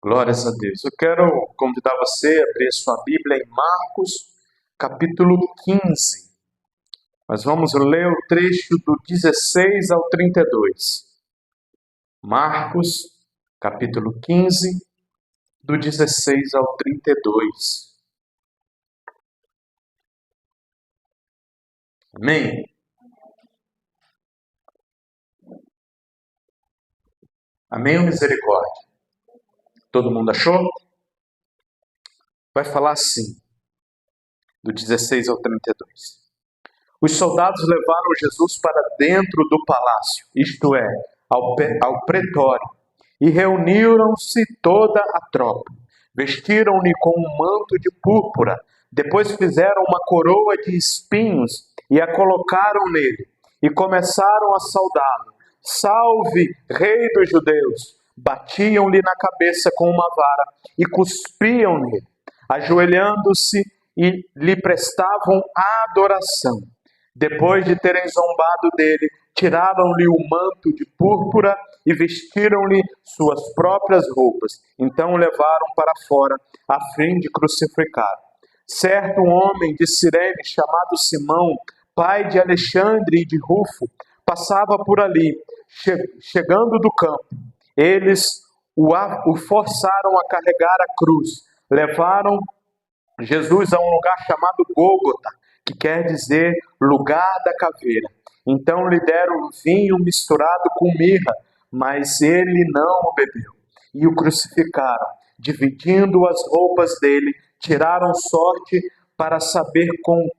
Glórias a Deus. Eu quero convidar você a abrir sua Bíblia em Marcos, capítulo 15. Nós vamos ler o trecho do 16 ao 32. Marcos, capítulo 15, do 16 ao 32. Amém? Amém ou misericórdia? Todo mundo achou? Vai falar assim, do 16 ao 32. Os soldados levaram Jesus para dentro do palácio, isto é, ao pretório, e reuniram-se toda a tropa. Vestiram-lhe com um manto de púrpura, depois fizeram uma coroa de espinhos e a colocaram nele, e começaram a saudá-lo. Salve, Rei dos Judeus! Batiam-lhe na cabeça com uma vara e cuspiam nele, ajoelhando-se e lhe prestavam adoração. Depois de terem zombado dele, tiraram-lhe o manto de púrpura e vestiram-lhe suas próprias roupas. Então o levaram para fora, a fim de crucificar. Certo homem de Cirene, chamado Simão, pai de Alexandre e de Rufo, passava por ali, chegando do campo. Eles o forçaram a carregar a cruz. Levaram Jesus a um lugar chamado Gólgota, que quer dizer lugar da caveira. Então lhe deram vinho misturado com mirra, mas ele não o bebeu. E o crucificaram, dividindo as roupas dele, tiraram sorte para saber com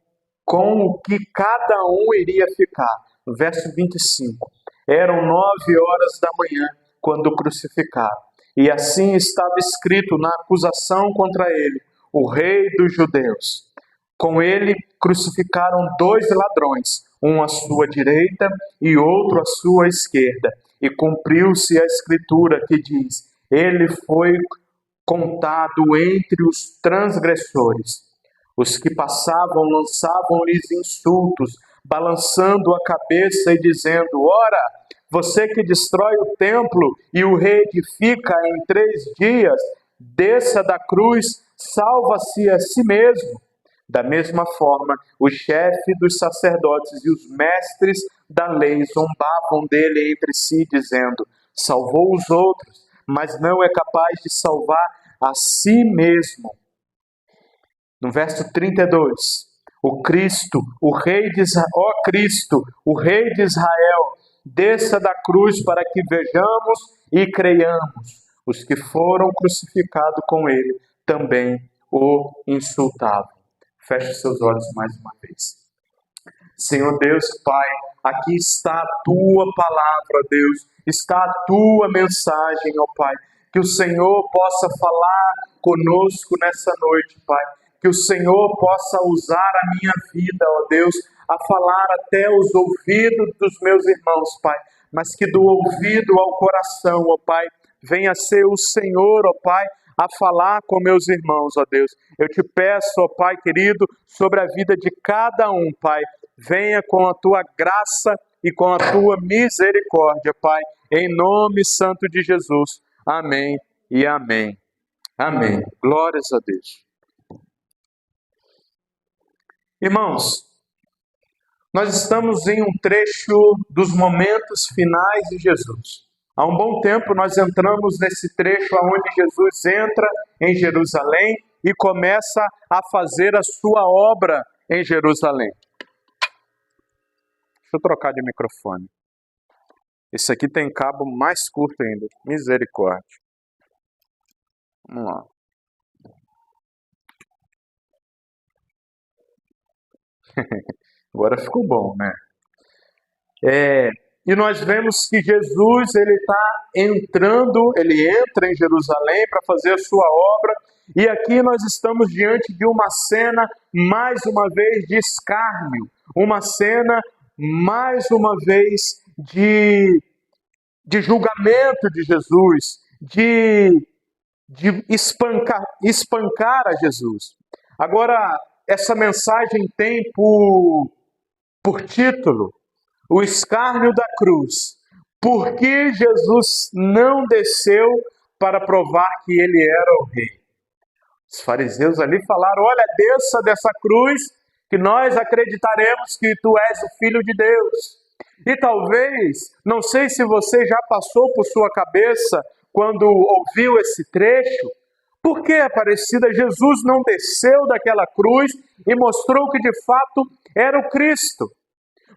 o que cada um iria ficar. No verso 25. Eram 9 horas da manhã quando o crucificaram. E assim estava escrito na acusação contra ele: o Rei dos Judeus. Com ele crucificaram 2 ladrões, um à sua direita e outro à sua esquerda. E cumpriu-se a escritura que diz: ele foi contado entre os transgressores. Os que passavam lançavam-lhes insultos, balançando a cabeça e dizendo: ora, você que destrói o templo e o reedifica em 3 dias, desça da cruz, salva-se a si mesmo. Da mesma forma, o chefe dos sacerdotes e os mestres da lei zombavam dele entre si, dizendo: salvou os outros, mas não é capaz de salvar a si mesmo. No verso 32, o Cristo, o Rei de Israel, ó Cristo, o Rei de Israel, desça da cruz para que vejamos e creiamos. Os que foram crucificados com ele também o insultavam. Feche seus olhos mais uma vez. Senhor Deus Pai, aqui está a Tua palavra, Deus, está a Tua mensagem, ó Pai. Que o Senhor possa falar conosco nessa noite, Pai. Que o Senhor possa usar a minha vida, ó Deus, a falar até os ouvidos dos meus irmãos, Pai. Mas que do ouvido ao coração, ó Pai, venha ser o Senhor, ó Pai, a falar com meus irmãos, ó Deus. Eu te peço, ó Pai querido, sobre a vida de cada um, Pai. Venha com a Tua graça e com a Tua misericórdia, Pai. Em nome santo de Jesus. Amém e amém. Amém. Glórias a Deus. Irmãos, nós estamos em um trecho dos momentos finais de Jesus. Há um bom tempo nós entramos nesse trecho onde Jesus entra em Jerusalém e começa a fazer a sua obra em Jerusalém. Deixa eu trocar de microfone. Esse aqui tem cabo mais curto ainda. Misericórdia. Vamos lá. Agora ficou bom, né? E nós vemos que Jesus, ele entra em Jerusalém para fazer a sua obra, e aqui nós estamos diante de uma cena, mais uma vez, de escárnio, uma cena, mais uma vez, de julgamento de Jesus, de espancar a Jesus. Agora, essa mensagem tem por título o escárnio da cruz. Por que Jesus não desceu para provar que ele era o rei. Os fariseus ali falaram: olha, desça dessa cruz, que nós acreditaremos que tu és o Filho de Deus. E talvez, não sei se você já passou por sua cabeça quando ouviu esse trecho, por que, Aparecida, Jesus não desceu daquela cruz e mostrou que de fato era o Cristo?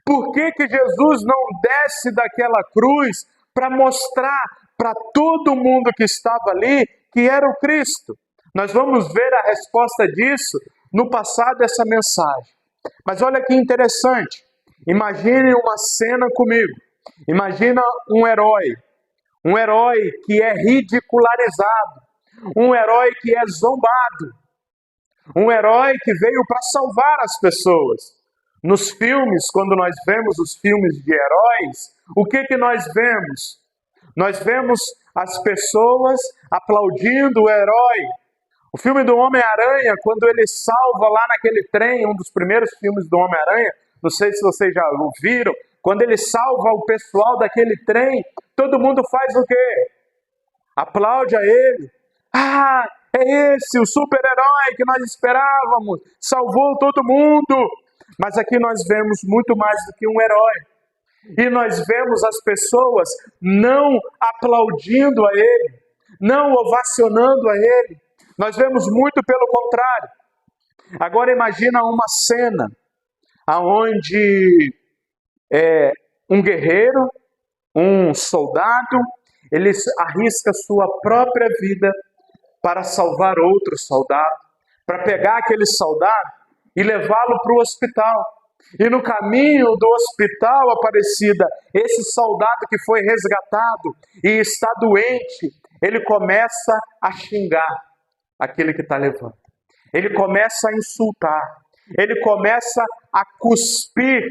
Por que Jesus não desce daquela cruz para mostrar para todo mundo que estava ali que era o Cristo? Nós vamos ver a resposta disso no passar dessa mensagem. Mas olha que interessante. Imagine uma cena comigo. Imagina um herói que é ridicularizado, um herói que é zombado, um herói que veio para salvar as pessoas. Nos filmes, quando nós vemos os filmes de heróis, o que nós vemos? Nós vemos as pessoas aplaudindo o herói. O filme do Homem-Aranha, quando ele salva lá naquele trem, um dos primeiros filmes do Homem-Aranha, não sei se vocês já viram, quando ele salva o pessoal daquele trem, todo mundo faz o quê? Aplaude a ele. Ah, é esse o super-herói que nós esperávamos, salvou todo mundo. Mas aqui nós vemos muito mais do que um herói. E nós vemos as pessoas não aplaudindo a ele, não ovacionando a ele. Nós vemos muito pelo contrário. Agora imagina uma cena onde um guerreiro, um soldado, ele arrisca sua própria vida para salvar outro soldado, para pegar aquele soldado e levá-lo para o hospital. E no caminho do hospital, Aparecida, esse soldado que foi resgatado e está doente, ele começa a xingar aquele que está levando. Ele começa a insultar. Ele começa a cuspir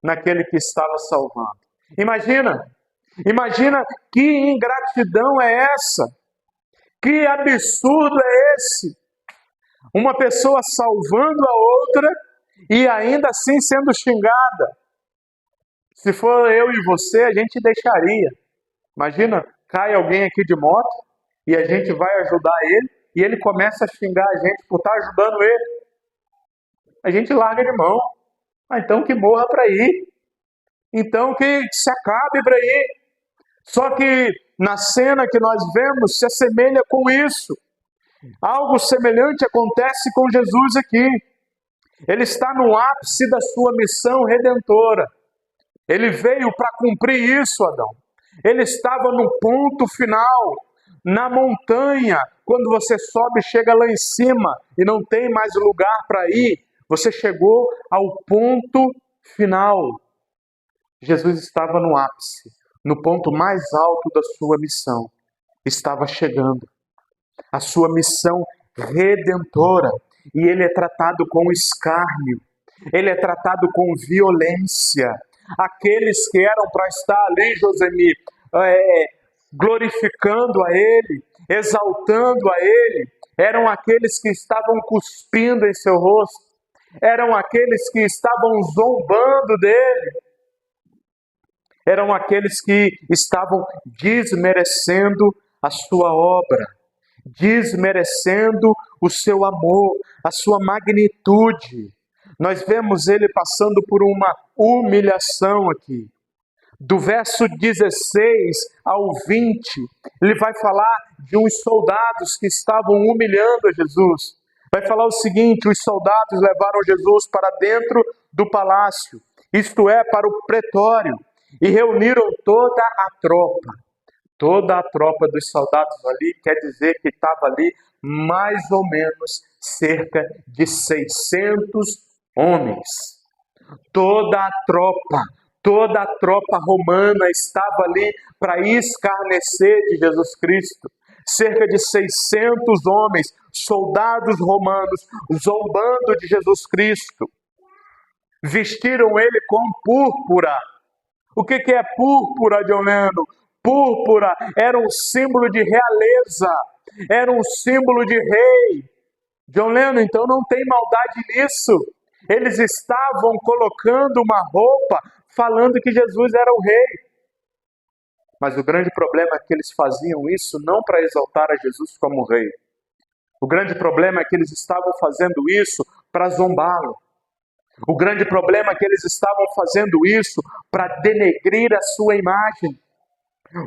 naquele que estava salvando. Imagina que ingratidão é essa? Que absurdo é esse? Uma pessoa salvando a outra e ainda assim sendo xingada. Se for eu e você, a gente deixaria. Imagina, cai alguém aqui de moto e a gente vai ajudar ele e ele começa a xingar a gente por estar ajudando ele. A gente larga de mão. Então que morra para ir. Então que se acabe para ir. Só que na cena que nós vemos se assemelha com isso. Algo semelhante acontece com Jesus aqui. Ele está no ápice da sua missão redentora. Ele veio para cumprir isso, Adão. Ele estava no ponto final, na montanha. Quando você sobe, chega lá em cima e não tem mais lugar para ir, você chegou ao ponto final. Jesus estava no ápice, no ponto mais alto da sua missão. Estava chegando a sua missão redentora. E ele é tratado com escárnio, ele é tratado com violência. Aqueles que eram para estar ali, Josemir, glorificando a ele, exaltando a ele, eram aqueles que estavam cuspindo em seu rosto, eram aqueles que estavam zombando dele, eram aqueles que estavam desmerecendo a sua obra, desmerecendo o seu amor, a sua magnitude. Nós vemos ele passando por uma humilhação aqui. Do verso 16 ao 20, ele vai falar de uns soldados que estavam humilhando a Jesus. Vai falar o seguinte: os soldados levaram Jesus para dentro do palácio, isto é, para o pretório, e reuniram toda a tropa. Toda a tropa dos soldados ali, quer dizer que estava ali mais ou menos cerca de 600 homens. Toda a tropa romana estava ali para escarnecer de Jesus Cristo. Cerca de 600 homens, soldados romanos, zombando de Jesus Cristo. Vestiram ele com púrpura. O que é púrpura, John Lennon? Púrpura era um símbolo de realeza, era um símbolo de rei. John Lennon, então não tem maldade nisso. Eles estavam colocando uma roupa falando que Jesus era o rei. Mas o grande problema é que eles faziam isso não para exaltar a Jesus como rei. O grande problema é que eles estavam fazendo isso para zombá-lo. O grande problema é que eles estavam fazendo isso para denegrir a sua imagem.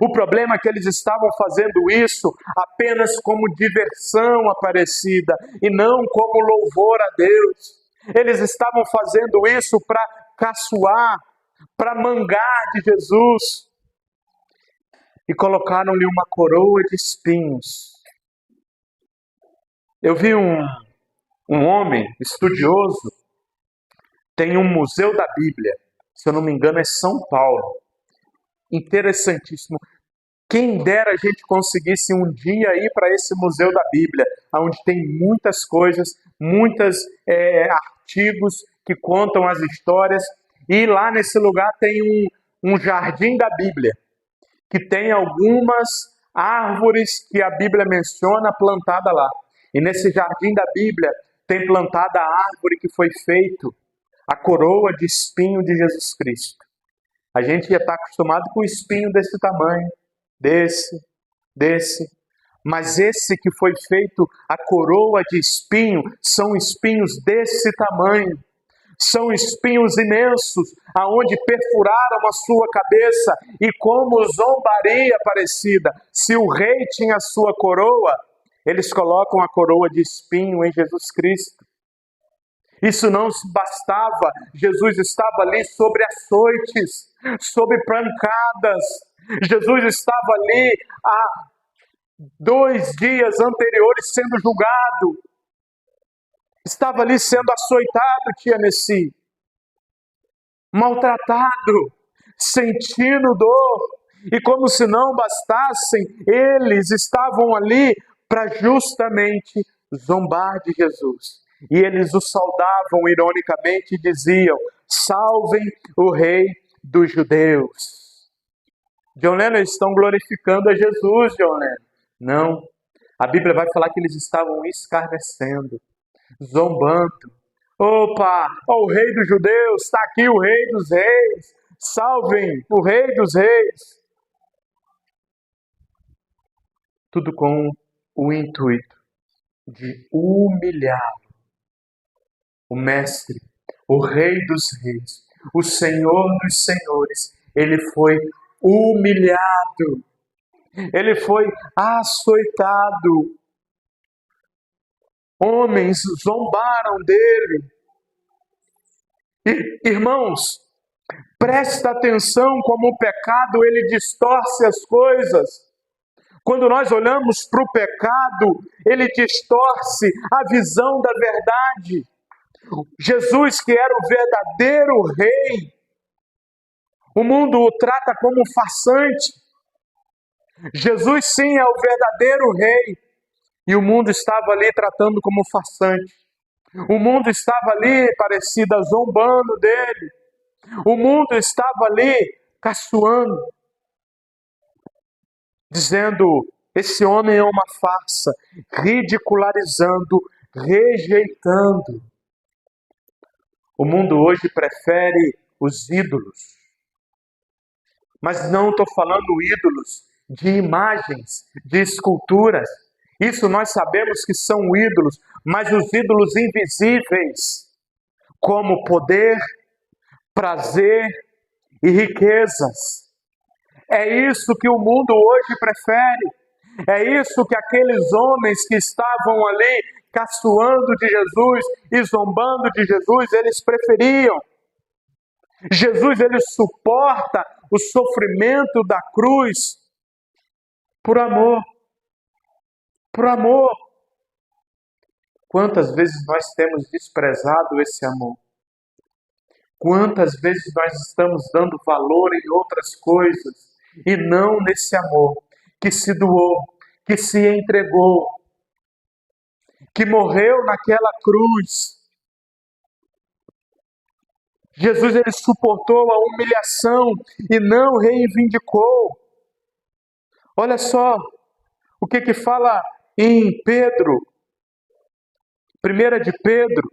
O problema é que eles estavam fazendo isso apenas como diversão aparecida e não como louvor a Deus. Eles estavam fazendo isso para caçoar, para mangar de Jesus. E colocaram-lhe uma coroa de espinhos. Eu vi um homem estudioso, tem um museu da Bíblia, se eu não me engano é São Paulo. Interessantíssimo. Quem dera a gente conseguisse um dia ir para esse museu da Bíblia, onde tem muitas coisas, muitos artigos que contam as histórias. E lá nesse lugar tem um jardim da Bíblia, que tem algumas árvores que a Bíblia menciona plantada lá. E nesse jardim da Bíblia tem plantada a árvore que foi feito a coroa de espinho de Jesus Cristo. A gente ia estar acostumado com espinho desse tamanho, desse. Mas esse que foi feito a coroa de espinho, são espinhos desse tamanho. São espinhos imensos, aonde perfuraram a sua cabeça, e como zombaria parecida. Se o rei tinha a sua coroa, eles colocam a coroa de espinho em Jesus Cristo. Isso não bastava, Jesus estava ali sobre açoites, sobre pancadas. Jesus estava ali há 2 dias anteriores sendo julgado. Estava ali sendo açoitado, tia Nessi, maltratado, sentindo dor. E como se não bastassem, eles estavam ali para justamente zombar de Jesus. E eles o saudavam ironicamente e diziam: salvem o rei dos judeus. John Lennon, eles estão glorificando a Jesus, John Lennon. Não, a Bíblia vai falar que eles estavam escarnecendo, zombando. Opa, o rei dos judeus, está aqui o rei dos reis, salvem o rei dos reis. Tudo com o intuito de humilhar o mestre, o rei dos reis, o senhor dos senhores. Ele foi humilhado, ele foi açoitado. Homens zombaram dele. Irmãos, presta atenção como o pecado ele distorce as coisas. Quando nós olhamos para o pecado, ele distorce a visão da verdade. Jesus, que era o verdadeiro rei, o mundo o trata como um farsante. Jesus, sim, é o verdadeiro rei, e o mundo estava ali tratando como um farsante. O mundo estava ali, parecida, zombando dele. O mundo estava ali, caçoando, dizendo: esse homem é uma farsa, ridicularizando, rejeitando. O mundo hoje prefere os ídolos. Mas não estou falando ídolos de imagens, de esculturas. Isso nós sabemos que são ídolos, mas os ídolos invisíveis, como poder, prazer e riquezas. É isso que o mundo hoje prefere. É isso que aqueles homens que estavam ali caçoando de Jesus e zombando de Jesus, eles preferiam. Jesus, ele suporta o sofrimento da cruz por amor. Por amor. Quantas vezes nós temos desprezado esse amor? Quantas vezes nós estamos dando valor em outras coisas e não nesse amor que se doou, que se entregou, que morreu naquela cruz. Jesus, ele suportou a humilhação e não reivindicou. Olha só o que fala em Pedro, 1 de Pedro,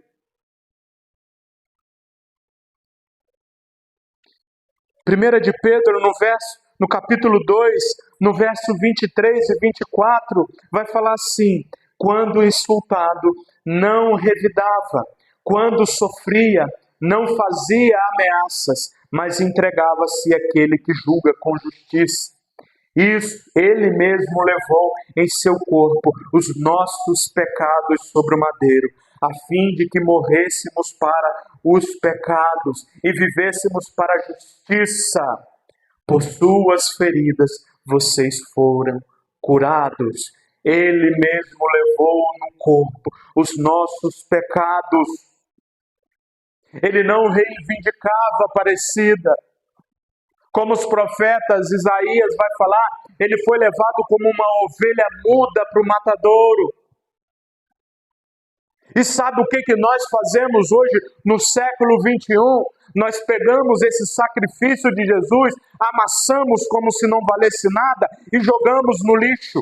no no capítulo 2, no verso 23 e 24, vai falar assim: quando insultado, não revidava, quando sofria, não fazia ameaças, mas entregava-se àquele que julga com justiça. Isso, ele mesmo levou em seu corpo os nossos pecados sobre o madeiro, a fim de que morrêssemos para os pecados e vivêssemos para a justiça. Por suas feridas vocês foram curados. Ele mesmo levou no corpo os nossos pecados. Ele não reivindicava a parecida. Como os profetas, Isaías vai falar, ele foi levado como uma ovelha muda para o matadouro. E sabe o que nós fazemos hoje no século 21? Nós pegamos esse sacrifício de Jesus, amassamos como se não valesse nada e jogamos no lixo.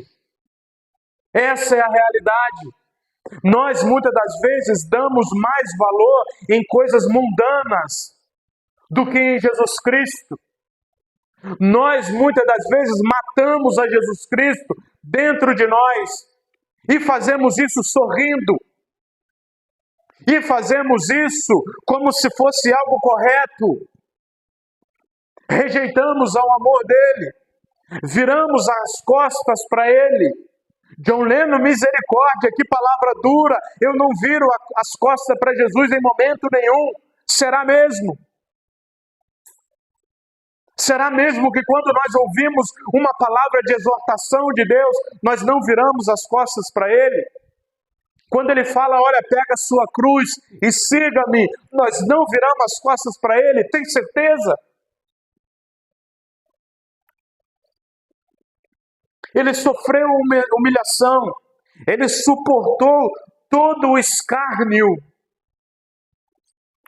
Essa é a realidade. Nós muitas das vezes damos mais valor em coisas mundanas do que em Jesus Cristo. Nós muitas das vezes matamos a Jesus Cristo dentro de nós e fazemos isso sorrindo. E fazemos isso como se fosse algo correto. Rejeitamos ao amor dele. Viramos as costas para ele. John Lennon, misericórdia, que palavra dura. Eu não viro as costas para Jesus em momento nenhum. Será mesmo? Será mesmo que quando nós ouvimos uma palavra de exortação de Deus, nós não viramos as costas para ele? Quando ele fala, olha, pega a sua cruz e siga-me, nós não viramos as costas para ele, tem certeza? Ele sofreu humilhação, ele suportou todo o escárnio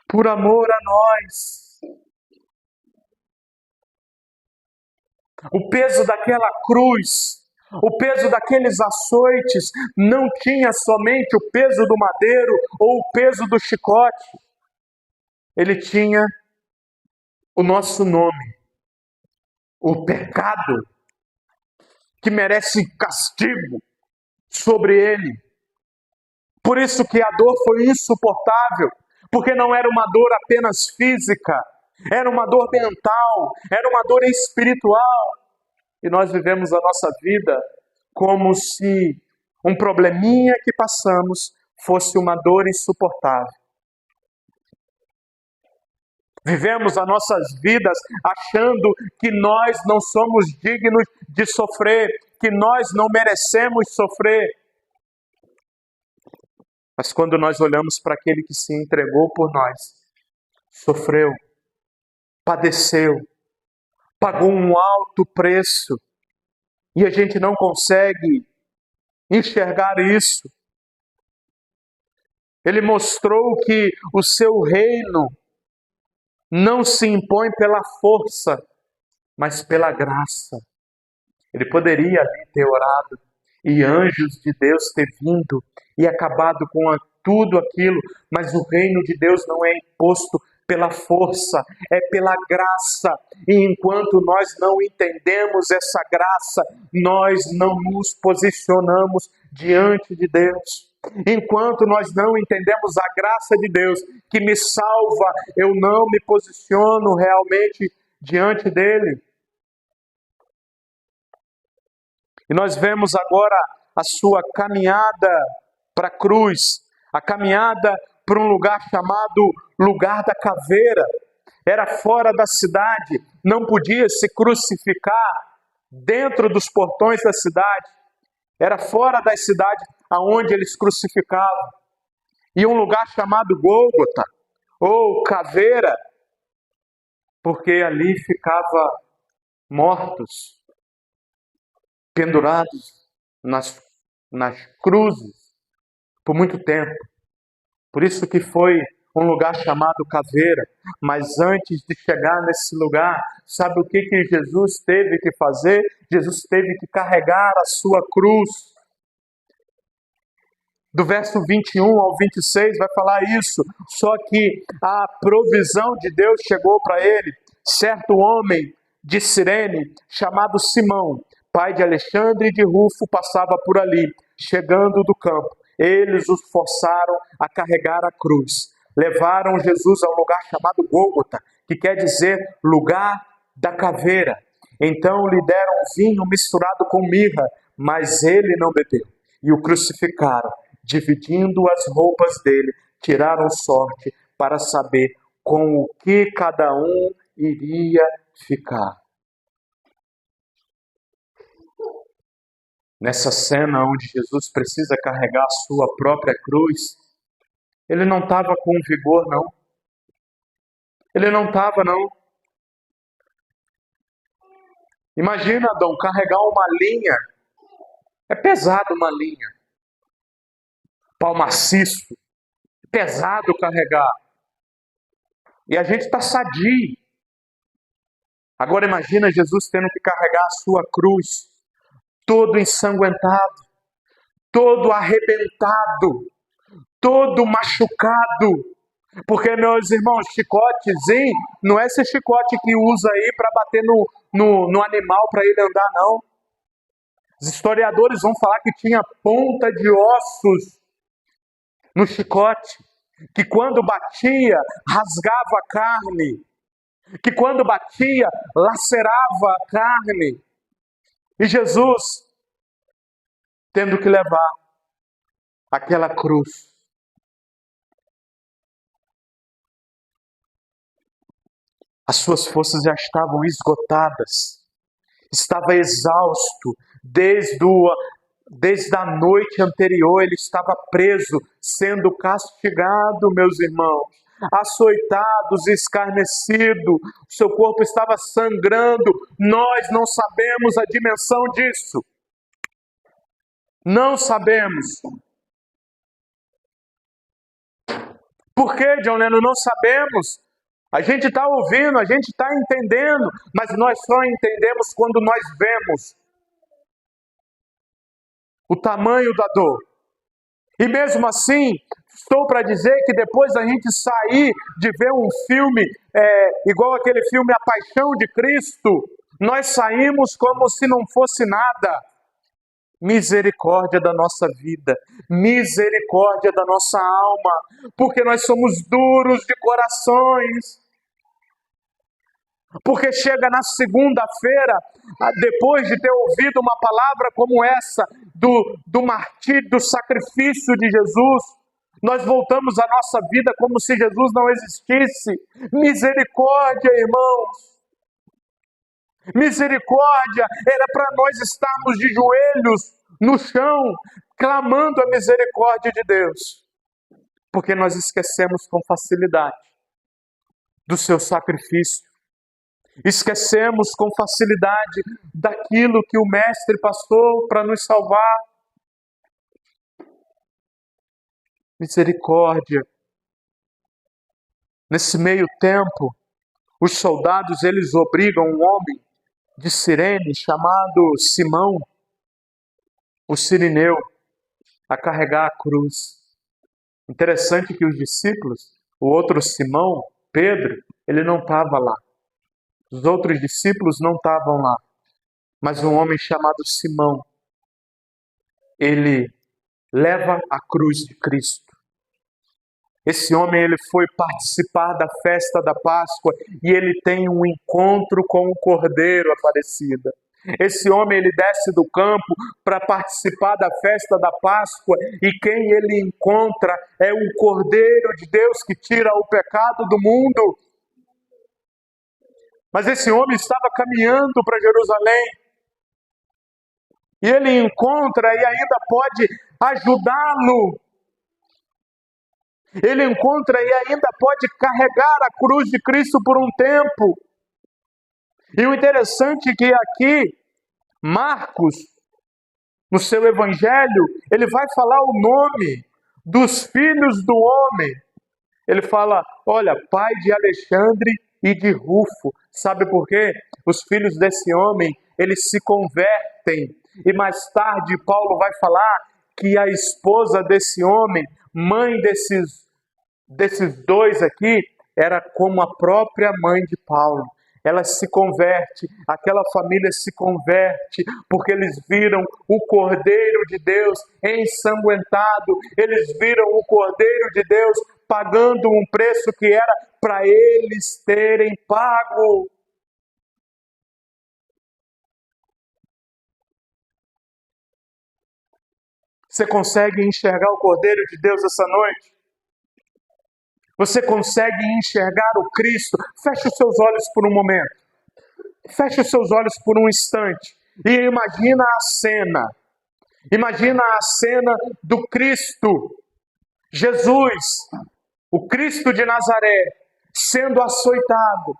por amor a nós. O peso daquela cruz, o peso daqueles açoites, não tinha somente o peso do madeiro ou o peso do chicote. Ele tinha o nosso nome, o pecado, que merece castigo sobre ele. Por isso que a dor foi insuportável, porque não era uma dor apenas física, era uma dor mental, era uma dor espiritual. E nós vivemos a nossa vida como se um probleminha que passamos fosse uma dor insuportável. Vivemos as nossas vidas achando que nós não somos dignos de sofrer, que nós não merecemos sofrer. Mas quando nós olhamos para aquele que se entregou por nós, sofreu, padeceu, pagou um alto preço, e a gente não consegue enxergar isso. Ele mostrou que o seu reino não se impõe pela força, mas pela graça. Ele poderia ali ter orado e anjos de Deus ter vindo e acabado com tudo aquilo, mas o reino de Deus não é imposto pela força, é pela graça. E enquanto nós não entendemos essa graça, nós não nos posicionamos diante de Deus. Enquanto nós não entendemos a graça de Deus que me salva, eu não me posiciono realmente diante dele. E nós vemos agora a sua caminhada para a cruz, a caminhada para um lugar chamado Lugar da Caveira. Era fora da cidade, não podia se crucificar dentro dos portões da cidade. Era fora da cidade aonde eles crucificavam. E um lugar chamado Gólgota, ou Caveira, porque ali ficava mortos, pendurados nas cruzes por muito tempo. Por isso que foi um lugar chamado Caveira. Mas antes de chegar nesse lugar, sabe o que Jesus teve que fazer? Jesus teve que carregar a sua cruz. Do verso 21 ao 26 vai falar isso. Só que a provisão de Deus chegou para ele. Certo homem de Cirene, chamado Simão, pai de Alexandre e de Rufo, passava por ali, chegando do campo. Eles os forçaram a carregar a cruz. Levaram Jesus ao lugar chamado Gólgota, que quer dizer lugar da caveira. Então lhe deram vinho misturado com mirra, mas ele não bebeu. E o crucificaram, dividindo as roupas dele, tiraram sorte para saber com o que cada um iria ficar. Nessa cena onde Jesus precisa carregar a sua própria cruz, ele não estava com vigor, não. Ele não estava, não. Imagina, Adão, carregar uma linha. É pesado uma linha. Pau maciço. Pesado carregar. E a gente está sadio. Agora imagina Jesus tendo que carregar a sua cruz, todo ensanguentado, todo arrebentado, todo machucado. Porque, meus irmãos, chicotezinho não é esse chicote que usa aí para bater no animal para ele andar, não. Os historiadores vão falar que tinha ponta de ossos no chicote, que quando batia, rasgava a carne, que quando batia, lacerava a carne. E Jesus tendo que levar aquela cruz. As suas forças já estavam esgotadas. Estava exausto. Desde a noite anterior ele estava preso, sendo castigado, meus irmãos. Açoitado, escarnecido, seu corpo estava sangrando. Nós não sabemos a dimensão disso. Não sabemos. Por que, John Lennon? Não sabemos. A gente está ouvindo, a gente está entendendo, mas nós só entendemos quando nós vemos o tamanho da dor. E mesmo assim, estou para dizer que depois da gente sair de ver um filme, igual aquele filme A Paixão de Cristo, nós saímos como se não fosse nada. Misericórdia da nossa vida, misericórdia da nossa alma, porque nós somos duros de corações. Porque chega na segunda-feira, depois de ter ouvido uma palavra como essa, do martírio, do sacrifício de Jesus, nós voltamos à nossa vida como se Jesus não existisse. Misericórdia, irmãos. Misericórdia era para nós estarmos de joelhos no chão, clamando a misericórdia de Deus. Porque nós esquecemos com facilidade do seu sacrifício. Esquecemos com facilidade daquilo que o Mestre passou para nos salvar. Misericórdia. Nesse meio tempo, os soldados, eles obrigam um homem de Cirene, chamado Simão, o sirineu, a carregar a cruz. Interessante que os discípulos, o outro Simão, Pedro, ele não estava lá. Os outros discípulos não estavam lá. Mas um homem chamado Simão, ele leva a cruz de Cristo. Esse homem, ele foi participar da festa da Páscoa e ele tem um encontro com o Cordeiro aparecido. Esse homem, ele desce do campo para participar da festa da Páscoa e quem ele encontra é o Cordeiro de Deus que tira o pecado do mundo. Mas esse homem estava caminhando para Jerusalém e ele encontra e ainda pode ajudá-lo. Ele encontra e ainda pode carregar a cruz de Cristo por um tempo. E o interessante é que aqui, Marcos, no seu evangelho, ele vai falar o nome dos filhos do homem. Ele fala, olha, pai de Alexandre e de Rufo. Sabe por quê? Os filhos desse homem, eles se convertem. E mais tarde, Paulo vai falar que a esposa desse homem, mãe desses dois aqui, era como a própria mãe de Paulo. ela se converte, aquela família se converte, porque eles viram o Cordeiro de Deus ensanguentado, eles viram o Cordeiro de Deus pagando um preço que era para eles terem pago. Você consegue enxergar o Cordeiro de Deus essa noite? Você consegue enxergar o Cristo? Feche os seus olhos por um momento. Feche os seus olhos por um instante. E imagina a cena. Imagina a cena do Cristo. Jesus, o Cristo de Nazaré, sendo açoitado,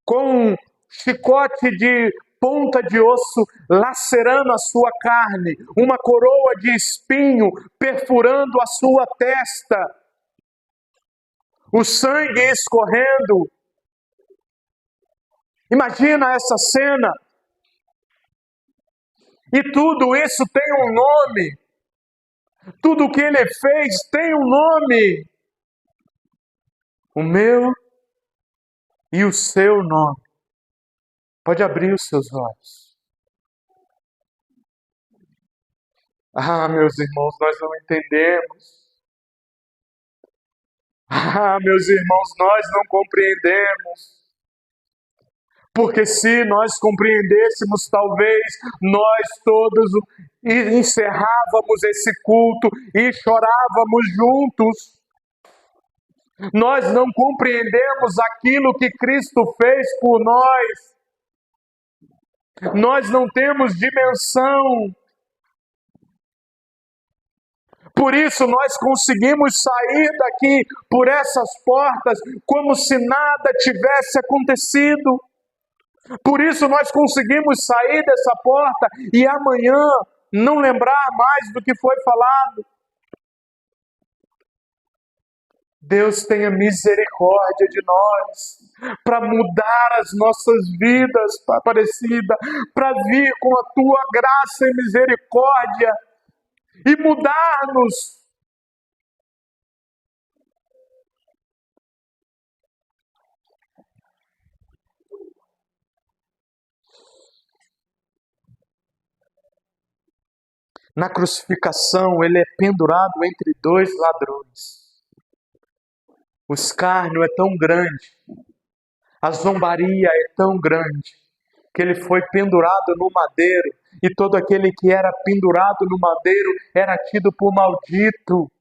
com um chicote de ponta de osso lacerando a sua carne, uma coroa de espinho perfurando a sua testa, o sangue escorrendo. Imagina essa cena. E tudo isso tem um nome. Tudo o que ele fez tem um nome. O meu e o seu nome. Pode abrir os seus olhos. Ah, meus irmãos, nós não entendemos. Ah, meus irmãos, nós não compreendemos. Porque se nós compreendêssemos, talvez nós todos encerrávamos esse culto e chorávamos juntos. Nós não compreendemos aquilo que Cristo fez por nós. Nós não temos dimensão. Por isso nós conseguimos sair daqui por essas portas como se nada tivesse acontecido. Por isso nós conseguimos sair dessa porta e amanhã não lembrar mais do que foi falado. Deus tenha misericórdia de nós, para mudar as nossas vidas, Pai Aparecida, para vir com a Tua graça e misericórdia e mudar-nos. Na crucificação, ele é pendurado entre dois ladrões. O escárnio é tão grande, a zombaria é tão grande, que ele foi pendurado no madeiro, e todo aquele que era pendurado no madeiro era tido por maldito,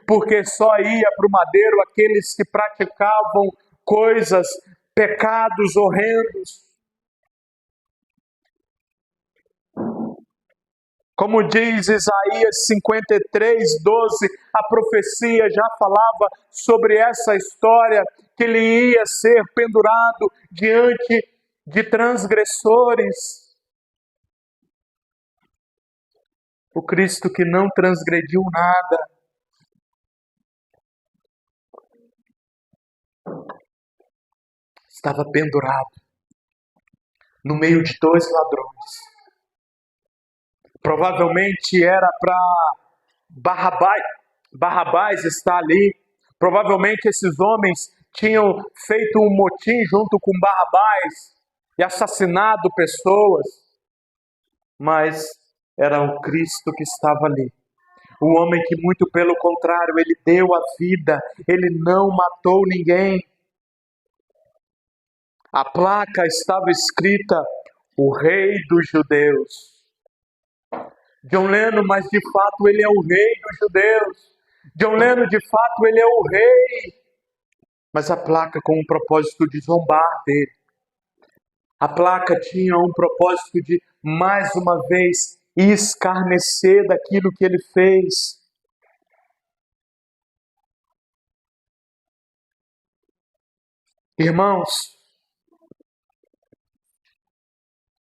porque só ia para o madeiro aqueles que praticavam coisas, pecados horrendos. Como diz Isaías 53:12, a profecia já falava sobre essa história, que ele ia ser pendurado diante de transgressores. O Cristo que não transgrediu nada. Estava pendurado no meio de dois ladrões. Provavelmente era para Barrabás estar ali. Provavelmente esses homens tinham feito um motim junto com Barrabás e assassinado pessoas. Mas era o Cristo que estava ali. O homem que, muito pelo contrário, ele deu a vida, ele não matou ninguém. A placa estava escrita: o Rei dos Judeus. John Lennon, mas de fato ele é o Rei dos Judeus. John Lennon, de fato ele é o Rei. Mas a placa com um propósito de zombar dele. A placa tinha um propósito de, mais uma vez, escarnecer daquilo que ele fez. Irmãos,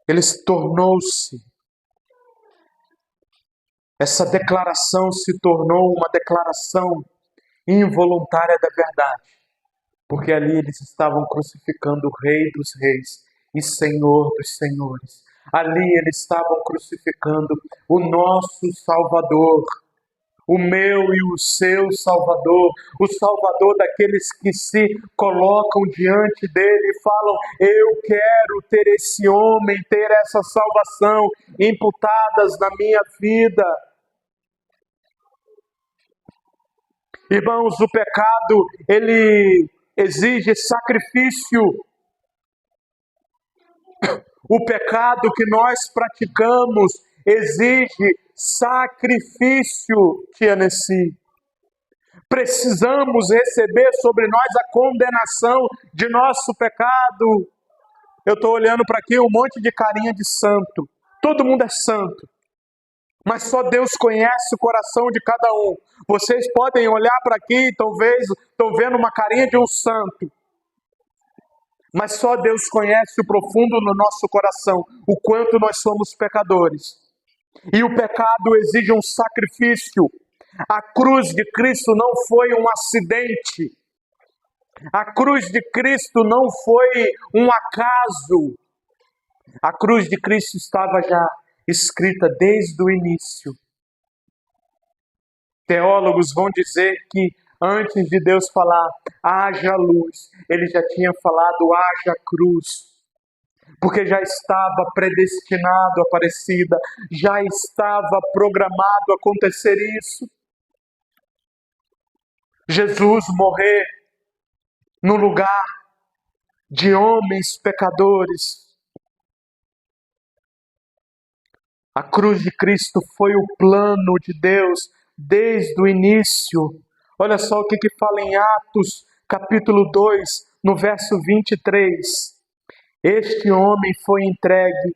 ele tornou-se, essa declaração se tornou uma declaração involuntária da verdade, porque ali eles estavam crucificando o Rei dos Reis e Senhor dos Senhores. Ali eles estavam crucificando o nosso Salvador, o meu e o seu Salvador, o Salvador daqueles que se colocam diante dele e falam: eu quero ter esse homem, ter essa salvação imputadas na minha vida. Irmãos, o pecado, ele exige sacrifício. O pecado que nós praticamos exige sacrifício, tia Nessi. Precisamos receber sobre nós a condenação de nosso pecado. Eu estou olhando para aqui um monte de carinha de santo. Todo mundo é santo. Mas só Deus conhece o coração de cada um. Vocês podem olhar para aqui e talvez estão vendo uma carinha de um santo. Mas só Deus conhece o profundo no nosso coração, o quanto nós somos pecadores. E o pecado exige um sacrifício. A cruz de Cristo não foi um acidente. A cruz de Cristo não foi um acaso. A cruz de Cristo estava já escrita desde o início. Teólogos vão dizer que antes de Deus falar, haja luz, ele já tinha falado, haja cruz. Porque já estava predestinado, Aparecida, já estava programado acontecer isso. Jesus morrer no lugar de homens pecadores. A cruz de Cristo foi o plano de Deus desde o início. Olha só o que fala em Atos, capítulo 2, no verso 23. Este homem foi entregue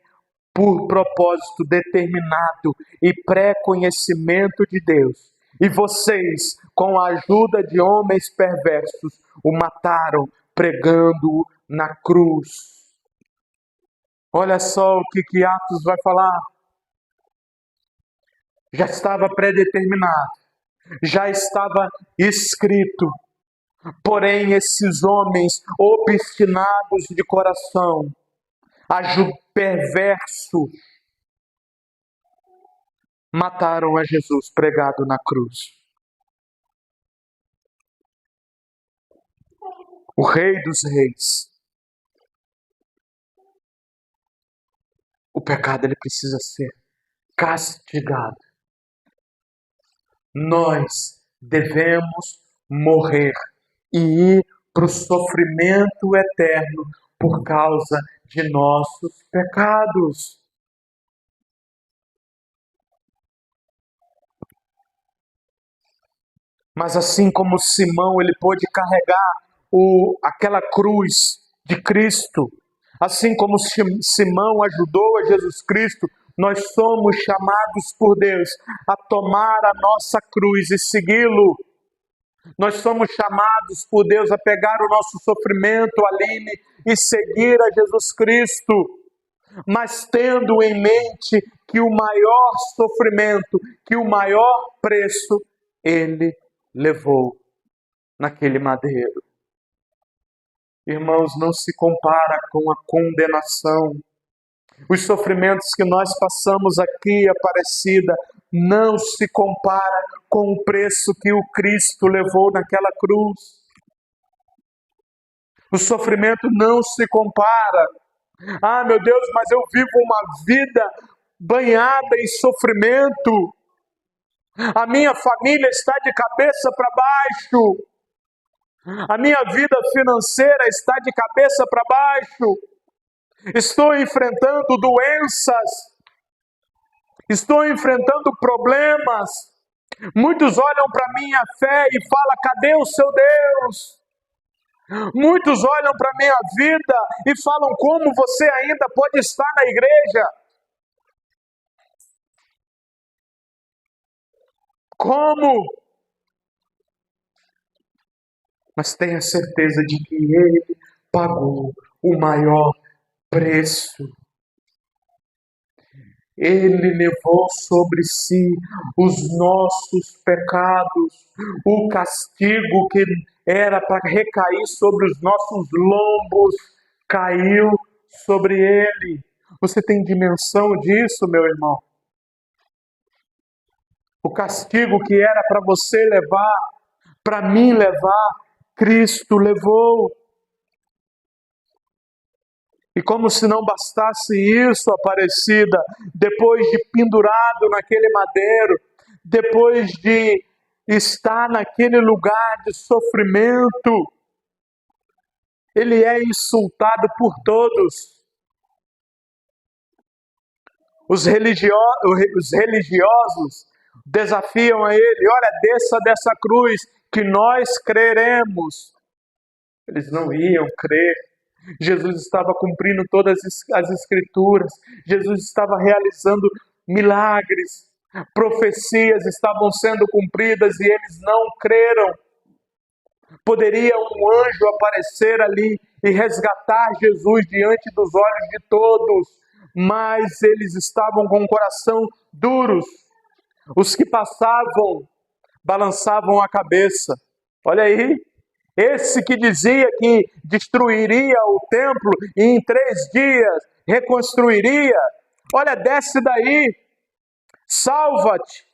por propósito determinado e pré-conhecimento de Deus. E vocês, com a ajuda de homens perversos, o mataram pregando-o na cruz. Olha só o que Atos vai falar. Já estava predeterminado, já estava escrito. Porém, esses homens obstinados de coração, perversos, mataram a Jesus pregado na cruz. O Rei dos Reis. O pecado ele precisa ser castigado. Nós devemos morrer e ir para o sofrimento eterno por causa de nossos pecados. Mas assim como Simão ele pôde carregar aquela cruz de Cristo, assim como Simão ajudou a Jesus Cristo, nós somos chamados por Deus a tomar a nossa cruz e segui-lo. Nós somos chamados por Deus a pegar o nosso sofrimento, Aline, e seguir a Jesus Cristo, mas tendo em mente que o maior sofrimento, que o maior preço, Ele levou naquele madeiro. Irmãos, não se compara com a condenação. Os sofrimentos que nós passamos aqui, Aparecida, não se compara com o preço que o Cristo levou naquela cruz. O sofrimento não se compara. Ah, meu Deus, mas eu vivo uma vida banhada em sofrimento. A minha família está de cabeça para baixo. A minha vida financeira está de cabeça para baixo. Estou enfrentando doenças. Estou enfrentando problemas. Muitos olham para a minha fé e falam: cadê o seu Deus? Muitos olham para a minha vida e falam: como você ainda pode estar na igreja? Como? Mas tenha certeza de que Ele pagou o maior preço. Ele levou sobre si os nossos pecados, o castigo que era para recair sobre os nossos lombos, caiu sobre Ele. Você tem dimensão disso, meu irmão? O castigo que era para você levar, para mim levar, Cristo levou. E como se não bastasse isso, Aparecida, depois de pendurado naquele madeiro, depois de estar naquele lugar de sofrimento, ele é insultado por todos. Os religiosos desafiam a ele: olha, desça dessa cruz que nós creremos. Eles não iam crer. Jesus estava cumprindo todas as escrituras. Jesus estava realizando milagres. Profecias estavam sendo cumpridas e eles não creram. Poderia um anjo aparecer ali e resgatar Jesus diante dos olhos de todos, mas eles estavam com o coração duros. Os que passavam balançavam a cabeça. Olha aí, esse que dizia que destruiria o templo e em 3 dias reconstruiria, olha, desce daí, salva-te,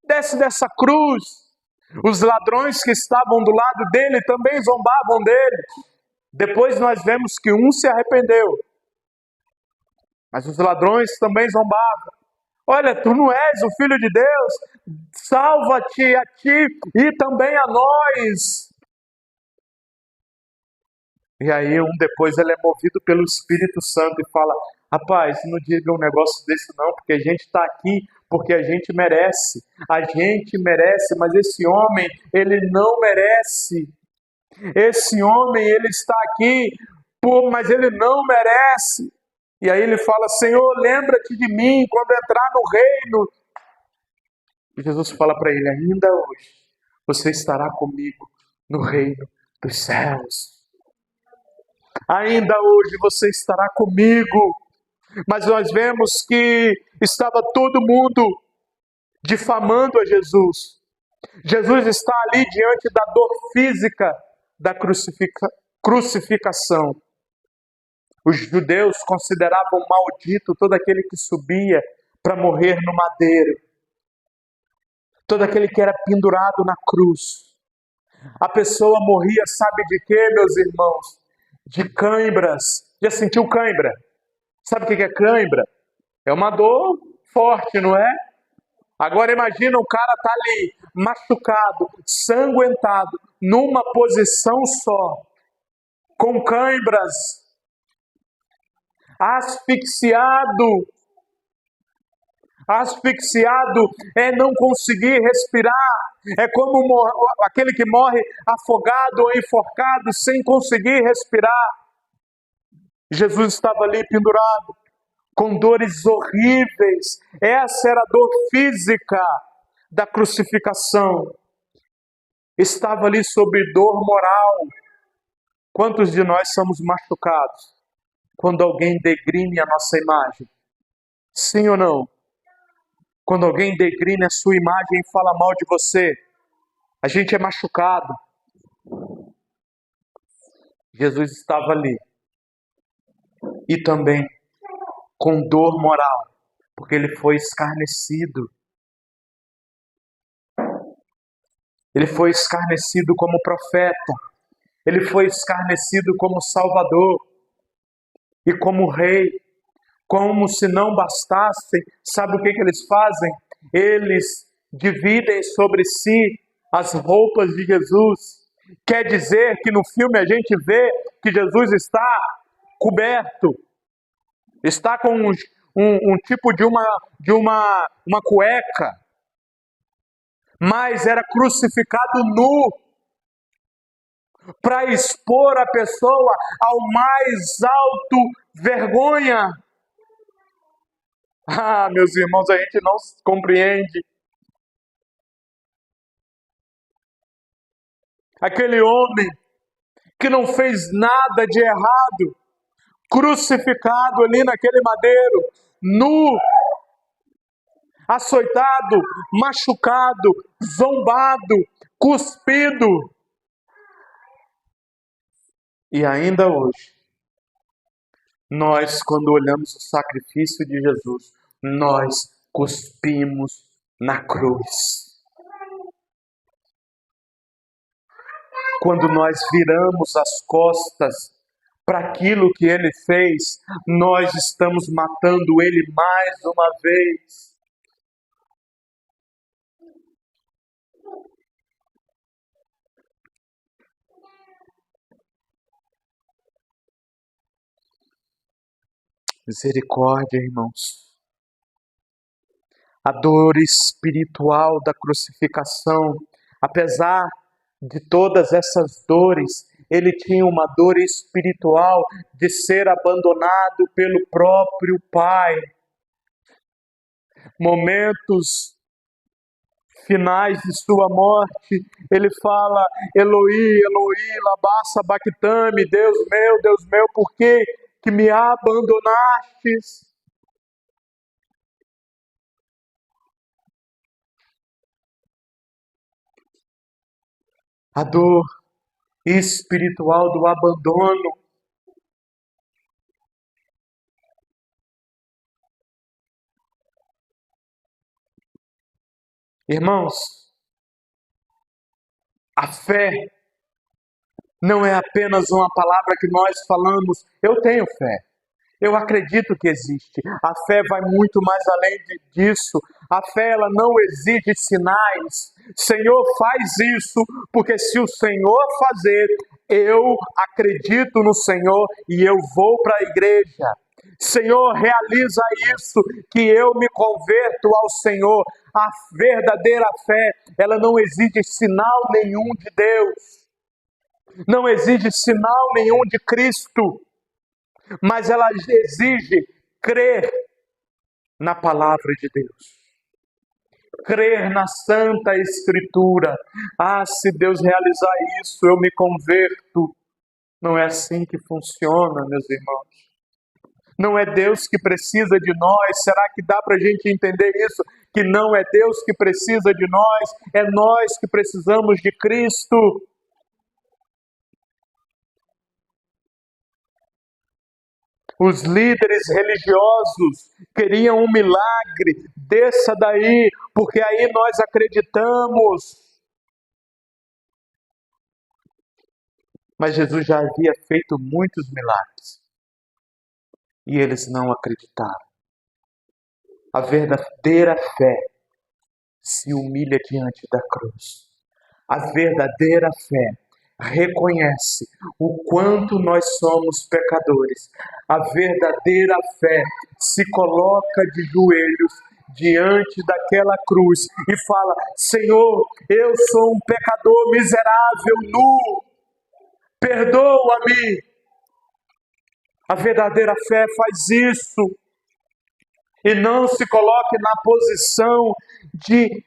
desce dessa cruz. Os ladrões que estavam do lado dele também zombavam dele. Depois nós vemos que um se arrependeu, mas os ladrões também zombavam. Olha, tu não és o Filho de Deus, salva-te a ti e também a nós. E aí depois ele é movido pelo Espírito Santo e fala: rapaz, não diga um negócio desse não, porque a gente está aqui porque a gente merece. A gente merece, mas esse homem, ele não merece. Esse homem, ele está aqui, mas ele não merece. E aí ele fala: Senhor, lembra-te de mim quando entrar no reino. E Jesus fala para ele: ainda hoje você estará comigo no reino dos céus. Ainda hoje você estará comigo. Mas nós vemos que estava todo mundo difamando a Jesus. Jesus está ali diante da dor física da crucificação. Os judeus consideravam maldito todo aquele que subia para morrer no madeiro. Todo aquele que era pendurado na cruz. A pessoa morria, sabe de quê, meus irmãos? De cãibras. Já sentiu cãibra? Sabe o que é cãibra? É uma dor forte, não é? Agora imagina o cara tá ali, machucado, sanguentado, numa posição só, com cãibras, asfixiado. Asfixiado é não conseguir respirar, é como aquele que morre afogado ou enforcado sem conseguir respirar. Jesus estava ali pendurado, com dores horríveis. Essa era a dor física da crucificação. Estava ali sob dor moral. Quantos de nós somos machucados quando alguém degrine a nossa imagem? Sim ou não? Quando alguém degrine a sua imagem e fala mal de você, a gente é machucado. Jesus estava ali. E também com dor moral, porque ele foi escarnecido. Ele foi escarnecido como profeta. Ele foi escarnecido como salvador e como rei. Como se não bastassem, sabe o que eles fazem? Eles dividem sobre si as roupas de Jesus. Quer dizer que no filme a gente vê que Jesus está coberto, está com um tipo de uma cueca, mas era crucificado nu, para expor a pessoa ao mais alto vergonha. Ah, meus irmãos, a gente não compreende. Aquele homem que não fez nada de errado, crucificado ali naquele madeiro, nu, açoitado, machucado, zombado, cuspido. E ainda hoje, nós, quando olhamos o sacrifício de Jesus, nós cuspimos na cruz. Quando nós viramos as costas para aquilo que Ele fez, nós estamos matando Ele mais uma vez. Misericórdia, irmãos. A dor espiritual da crucificação, apesar de todas essas dores, ele tinha uma dor espiritual de ser abandonado pelo próprio Pai. Momentos finais de sua morte, ele fala: Eloi, Eloi, lama sabachthani, Deus meu, por que me abandonastes? A dor espiritual do abandono. Irmãos, a fé não é apenas uma palavra que nós falamos, eu tenho fé. Eu acredito que existe. A fé vai muito mais além disso. A fé, ela não exige sinais. Senhor, faz isso, porque se o Senhor fazer, eu acredito no Senhor e eu vou para a igreja. Senhor, realiza isso, que eu me converto ao Senhor. A verdadeira fé, ela não exige sinal nenhum de Deus. Não exige sinal nenhum de Cristo. Mas ela exige crer na palavra de Deus. Crer na Santa Escritura. Ah, se Deus realizar isso, eu me converto. Não é assim que funciona, meus irmãos. Não é Deus que precisa de nós. Será que dá para a gente entender isso? Que não é Deus que precisa de nós, é nós que precisamos de Cristo. Os líderes religiosos queriam um milagre, desça daí, porque aí nós acreditamos. Mas Jesus já havia feito muitos milagres e eles não acreditaram. A verdadeira fé se humilha diante da cruz. A verdadeira fé reconhece o quanto nós somos pecadores. A verdadeira fé se coloca de joelhos diante daquela cruz e fala: Senhor, eu sou um pecador miserável, nu, perdoa-me. A verdadeira fé faz isso e não se coloque na posição de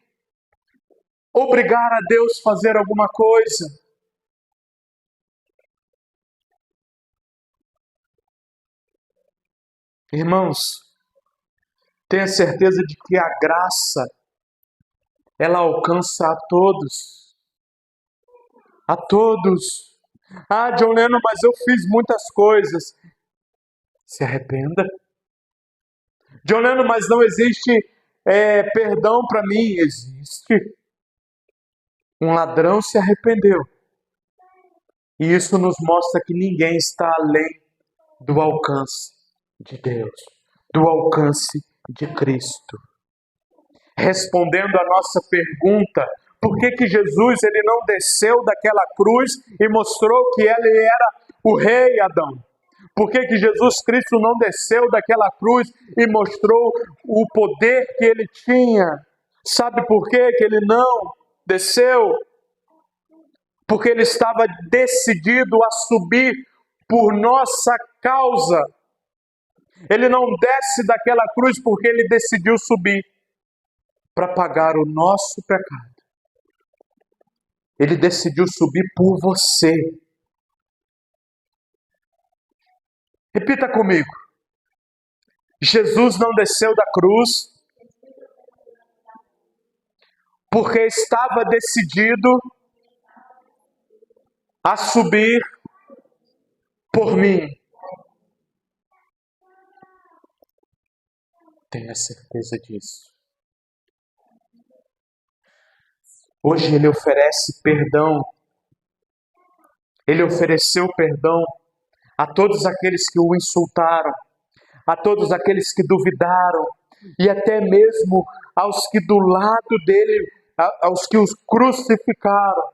obrigar a Deus a fazer alguma coisa. Irmãos, tenha certeza de que a graça, ela alcança a todos. A todos. Ah, John Lennon, mas eu fiz muitas coisas. Se arrependa. John Lennon, mas não existe perdão para mim. Existe. Um ladrão se arrependeu. E isso nos mostra que ninguém está além do alcance de Deus, do alcance de Cristo. Respondendo a nossa pergunta, por que Jesus ele não desceu daquela cruz e mostrou que ele era o rei Adão? Por que Jesus Cristo não desceu daquela cruz e mostrou o poder que ele tinha? Sabe por que ele não desceu? Porque ele estava decidido a subir por nossa causa. Ele não desce daquela cruz porque ele decidiu subir para pagar o nosso pecado. Ele decidiu subir por você. Repita comigo. Jesus não desceu da cruz porque estava decidido a subir por mim. Tenha certeza disso. Hoje Ele oferece perdão. Ele ofereceu perdão a todos aqueles que o insultaram, a todos aqueles que duvidaram e até mesmo aos que do lado dele, aos que os crucificaram.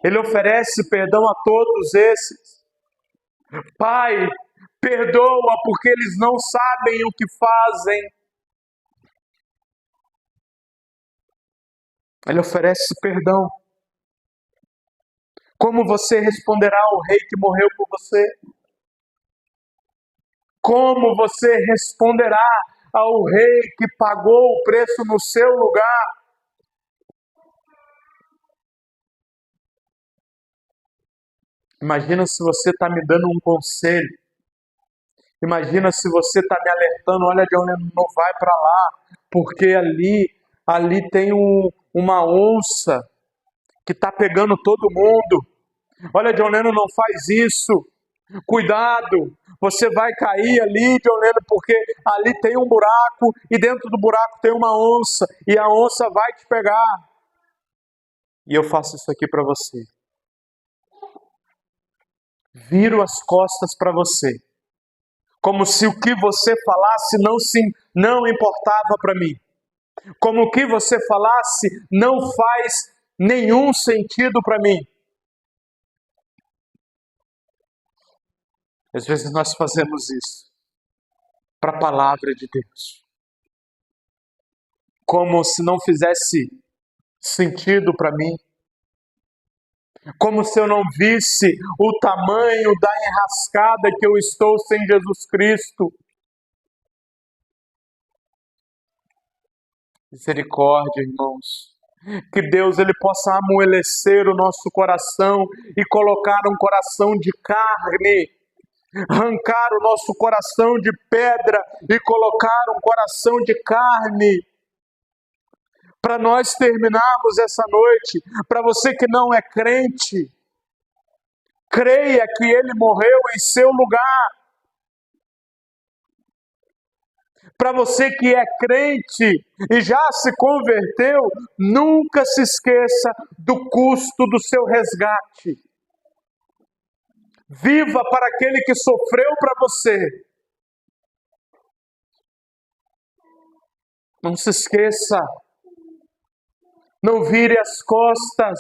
Ele oferece perdão a todos esses. Pai, perdoa porque eles não sabem o que fazem. Ele oferece perdão. Como você responderá ao rei que morreu por você? Como você responderá ao rei que pagou o preço no seu lugar? Imagina se você está me dando um conselho. Imagina se você está me alertando, olha, John Lennon, não vai para lá, porque ali tem uma onça que está pegando todo mundo. Olha, John Lennon, não faz isso. Cuidado, você vai cair ali, John Lennon, porque ali tem um buraco e dentro do buraco tem uma onça e a onça vai te pegar. E eu faço isso aqui para você. Viro as costas para você, como se o que você falasse não importava para mim. Como o que você falasse não faz nenhum sentido para mim. Às vezes nós fazemos isso para a palavra de Deus. Como se não fizesse sentido para mim. Como se eu não visse o tamanho da enrascada que eu estou sem Jesus Cristo. Misericórdia, irmãos. Que Deus ele possa amolecer o nosso coração e colocar um coração de carne. Arrancar o nosso coração de pedra e colocar um coração de carne. Para nós terminarmos essa noite, para você que não é crente, creia que Ele morreu em seu lugar. Para você que é crente e já se converteu, nunca se esqueça do custo do seu resgate. Viva para aquele que sofreu para você. Não se esqueça. Não vire as costas,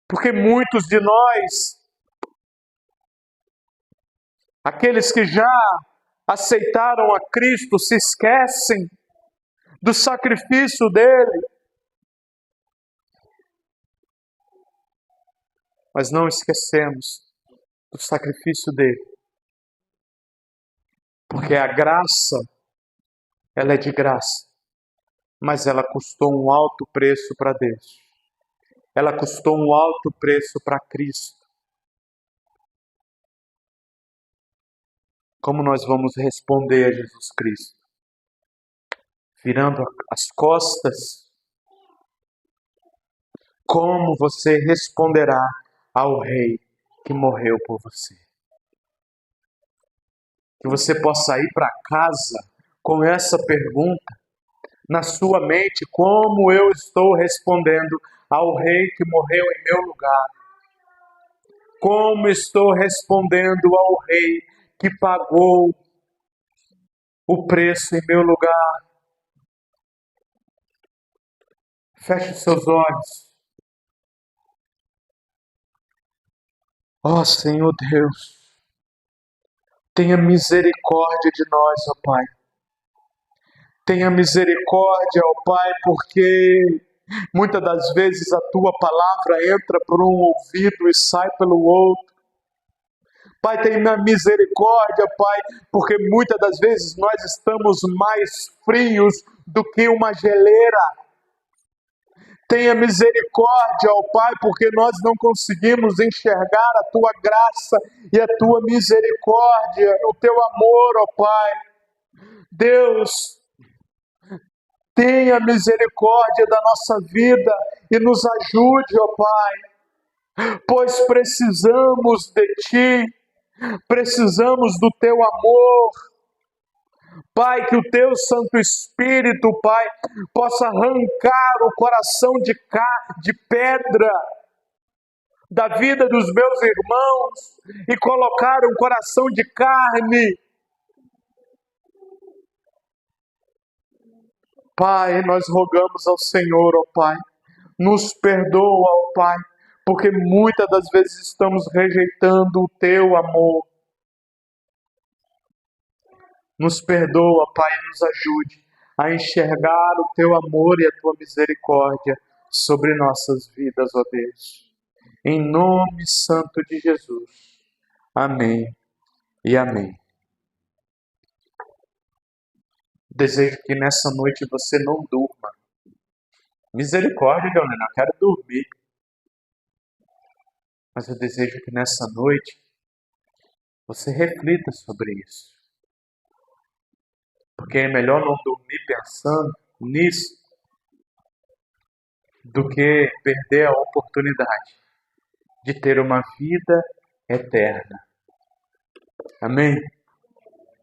porque muitos de nós, aqueles que já aceitaram a Cristo, se esquecem do sacrifício dele. Mas não esquecemos do sacrifício dele. Porque a graça, ela é de graça. Mas ela custou um alto preço para Deus. Ela custou um alto preço para Cristo. Como nós vamos responder a Jesus Cristo? Virando as costas? Como você responderá ao Rei que morreu por você? Que você possa ir para casa com essa pergunta na sua mente: como eu estou respondendo ao Rei que morreu em meu lugar? Como estou respondendo ao Rei que pagou o preço em meu lugar? Feche seus olhos. Ó Senhor Deus, tenha misericórdia de nós, ó Pai. Tenha misericórdia, ó Pai, porque muitas das vezes a Tua palavra entra por um ouvido e sai pelo outro. Pai, tenha misericórdia, Pai, porque muitas das vezes nós estamos mais frios do que uma geleira. Tenha misericórdia, ó Pai, porque nós não conseguimos enxergar a Tua graça e a Tua misericórdia, o Teu amor, ó Pai. Deus, tenha misericórdia da nossa vida e nos ajude, ó Pai, pois precisamos de Ti, precisamos do Teu amor, Pai, que o Teu Santo Espírito, Pai, possa arrancar o coração de pedra da vida dos meus irmãos e colocar um coração de carne. Pai, nós rogamos ao Senhor, ó Pai, nos perdoa, ó Pai, porque muitas das vezes estamos rejeitando o Teu amor. Nos perdoa, Pai, e nos ajude a enxergar o Teu amor e a Tua misericórdia sobre nossas vidas, ó Deus. Em nome santo de Jesus. Amém e amém. Desejo que nessa noite você não durma. Misericórdia, Leonina, eu quero dormir. Mas eu desejo que nessa noite você reflita sobre isso. Porque é melhor não dormir pensando nisso do que perder a oportunidade de ter uma vida eterna. Amém?